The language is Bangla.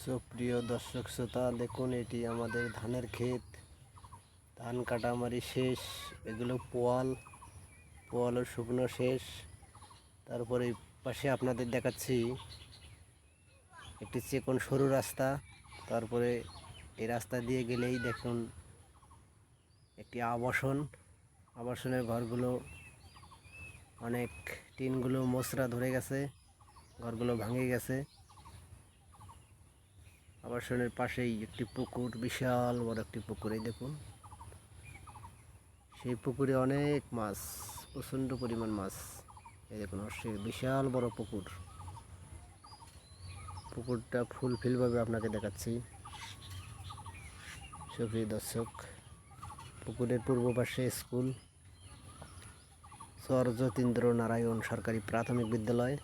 সুপ্রিয় দর্শক শ্রোতা, দেখুন এটি আমাদের ধানের ক্ষেত। ধান কাটামারি শেষ, এগুলো পোয়ালও শুকনো শেষ। তারপরে এই পাশে আপনাদের দেখাচ্ছি একটি চিকন সরু রাস্তা। তারপরে এই রাস্তা দিয়ে গেলেই দেখুন একটি আবাসনের ঘরগুলো, অনেক টিনগুলো মশরা ধরে গেছে, ঘরগুলো ভেঙে গেছে। আবাসনের পাশেই একটি পুকুর, বিশাল বড় একটি পুকুর। এই দেখুন, সেই পুকুরে অনেক মাছ, প্রচণ্ড পরিমাণ মাছ। এই দেখুন, বিশাল বড় পুকুরটা ফুলফিলভাবে আপনাকে দেখাচ্ছি সুপ্রিয় দর্শক। পুকুরের পূর্ব পাশে স্কুল, সর যতীন্দ্র নারায়ণ সরকারি প্রাথমিক বিদ্যালয়।